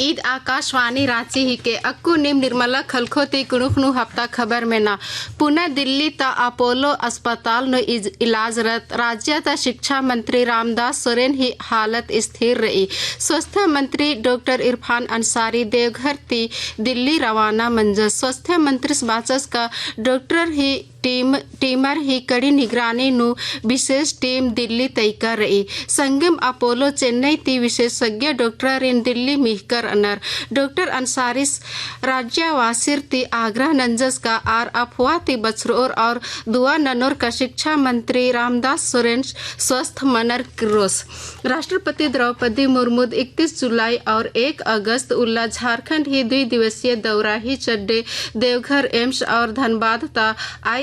ईद आकाशवाणी रांची ही के अक्कू निम निर्मला खलखोती कुणुखनु हफ्ता खबर में ना पुणे दिल्ली ता अपोलो अस्पताल नो इलाजरत राज्य ता शिक्षा मंत्री रामदास सोरेन ही हालत स्थिर रही। स्वास्थ्य मंत्री डॉक्टर इरफान अंसारी देवघर ती दिल्ली रवाना मंजर। स्वास्थ्य मंत्री बाचस का डॉक्टर ही टीमर ही कड़ी निगरानी नु विशेष टीम दिल्ली तैका रही। संगम अपोलो चेन्नई ती विशेषज्ञ डॉक्टर इन दिल्ली मिहकर अनर डॉक्टर अंसारी राज्यवासिर ती आग्रह नंजस का आर अफवाह ती बछरोर और दुआ ननोर का शिक्षा मंत्री रामदास सोरेन स्वस्थ मनर क्रोस। राष्ट्रपति द्रौपदी मुर्मू 31 जुलाई और 1 अगस्त उल्ला झारखंड ही 2 दिवसीय दौरा ही चड्डे देवघर एम्स और धनबाद ता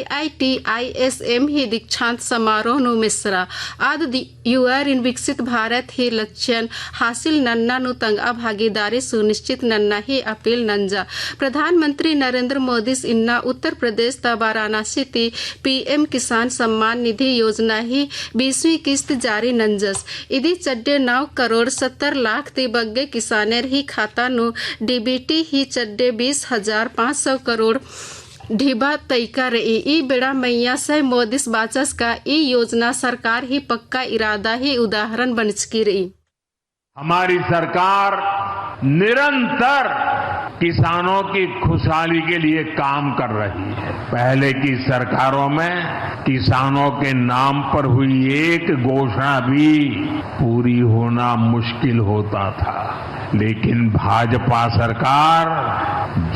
IIT-ISM ही दीक्षांत समारोह नु मिश्रा आद युवा इन विकसित भारत ही लक्ष्य हासिल नन्ना नु तंगा भागीदारी सुनिश्चित नन्ना ही अपील नंजा। प्रधानमंत्री नरेंद्र मोदी इन्ना उत्तर प्रदेश ता वाराणसी ती PM किसान सम्मान निधि योजना ही 20वीं किस्त जारी नंजस। इदी चड्डे 9 करोड़ 70 लाख ती बग्गे किसानेर ही खाता नु DBT ही चड्डे 20,500 करोड़ ढीबा तैका रही। ई बेड़ा मैया से मोदी बाचस का ई योजना सरकार ही पक्का इरादा ही उदाहरण बन चुकी रही। हमारी सरकार निरंतर किसानों की खुशहाली के लिए काम कर रही है। पहले की सरकारों में किसानों के नाम पर हुई एक घोषणा भी पूरी होना मुश्किल होता था, लेकिन भाजपा सरकार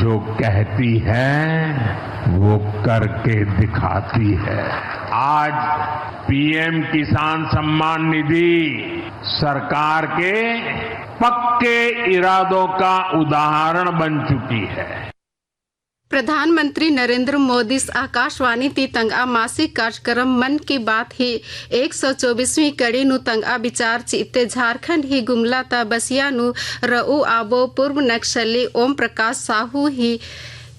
जो कहती है वो करके दिखाती है। आज PM किसान सम्मान निधि सरकार के पक्के इरादों का उदाहरण बन चुकी है। प्रधानमंत्री नरेंद्र मोदी आकाशवाणी ती तंगा मासिक कार्यक्रम मन की बात ही 124वीं कड़ी नु तंगा विचार चित्ते झारखंड ही गुमला ता बसिया नु रऊ आबो पूर्व नक्सली ओम प्रकाश साहू ही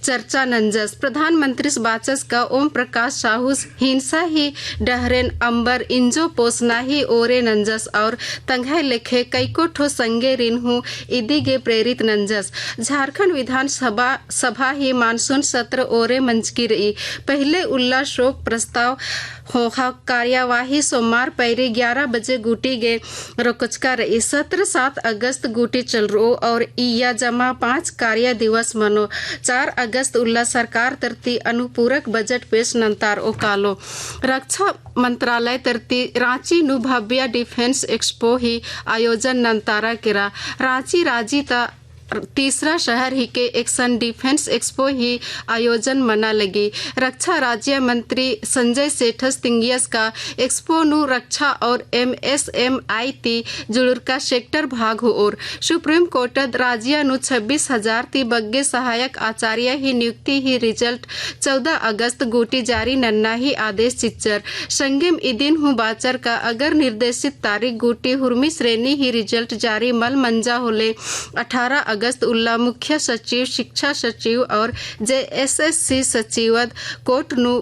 चर्चा नंजस। प्रधानमंत्री बाचस का ओम प्रकाश साहू हिंसा ही डहरेन अंबर इंजो पोसना ही ओरे नंजस और तंगाई लेखे कई को ठो संगे रिन्हू इदी गे प्रेरित नंजस। झारखंड विधानसभा ही मानसून सत्र ओरे मंच की रही। पहले उल्ला शोक प्रस्ताव होहा कार्यवाही सोमवार पैरी 11 बजे गुटी गे रोकचका रही। सत्र 7 अगस्त गुटी चल रो और इया जमा 5 कार्य दिवस मनो 4 अगस्त उल्ला सरकार तरती अनुपूरक बजट पेश नंतार ओ कालो। रक्षा मंत्रालय तरती रांची नु भव्य डिफेंस एक्सपो ही आयोजन नंतारा किरा। रांची राजी ता तीसरा शहर ही के एक्शन डिफेंस एक्सपो ही आयोजन मना लगी। रक्षा राज्य मंत्री संजय सेठस तिंगियस का एक्सपो नु रक्षा और MSMI ती जुड़ुर का सेक्टर भाग हो और सुप्रीम कोर्ट राज्य नु 26,000 ती बग्गे सहायक आचार्य ही नियुक्ति ही रिजल्ट 14 अगस्त गोटी जारी नन्ना ही आदेश चिच्चर संगम इदिन हूँ बाचर का अगर निर्देशित तारीख गोटी हुर्मी श्रेणी ही रिजल्ट जारी मल मंजा होले 18 अगस्त उल्ला मुख्य सचिव शिक्षा सचिव और JSSC सचिवद कोर्ट नु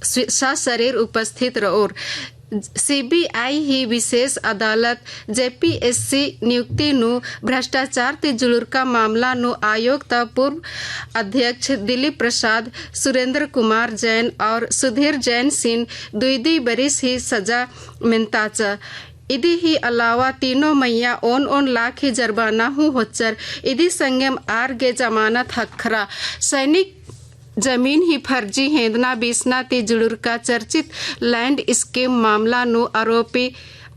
शरीर उपस्थित रहो। CBI ही विशेष अदालत JPSC नियुक्ति नु भ्रष्टाचार ते जुलूर का मामला नु आयोग ता पूर्व अध्यक्ष दिलीप प्रसाद सुरेंद्र कुमार जैन और सुधीर जैन सिंह 2 बरिस ही सजा मिलताचा। इदी ही अलावा तीनों मैया ओन लाख ही जरबाना हूँ होचर। इदी संगम आर गे जमानत हखरा सैनिक जमीन ही फर्जी हेदना बीसना ती जुड़ुर का चर्चित लैंड स्कीम मामला नु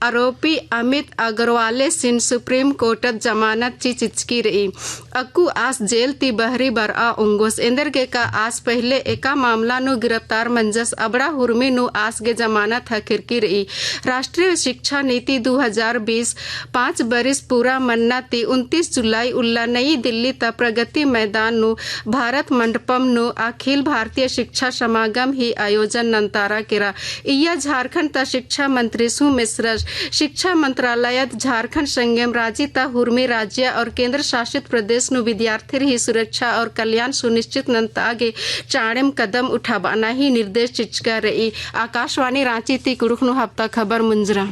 आरोपी अमित अग्रवाले सिंह सुप्रीम कोर्टत जमानत ची चिचकी रही। अक्कू आस जेल ती बहरी बरआ उंगोस इंदर के का आस पहले एका मामला नु गिरफ्तार मंजस अबड़ा हुर्मी नु आस गे जमानत हकिरकी रही। राष्ट्रीय शिक्षा नीति 2020 5 बरिस पूरा मन्ना ती 29 जुलाई उल्ला नई दिल्ली ता प्रगति मैदान नु भारत मंडपम नु अखिल भारतीय शिक्षा समागम ही आयोजन नंतारा किरा। इया झारखंड ता शिक्षा मंत्री सु मिश्रा शिक्षा मंत्रालय झारखंड संगम राज्य ता हुर्मी राज्य और केंद्र शासित प्रदेश नु विद्यार्थी ही सुरक्षा और कल्याण सुनिश्चित नंतागे चाणेम कदम उठावाना ही निर्देश चिचका रही। आकाशवाणी रांची ती कुड़ुख नु हफ्ता खबर मुंजरा।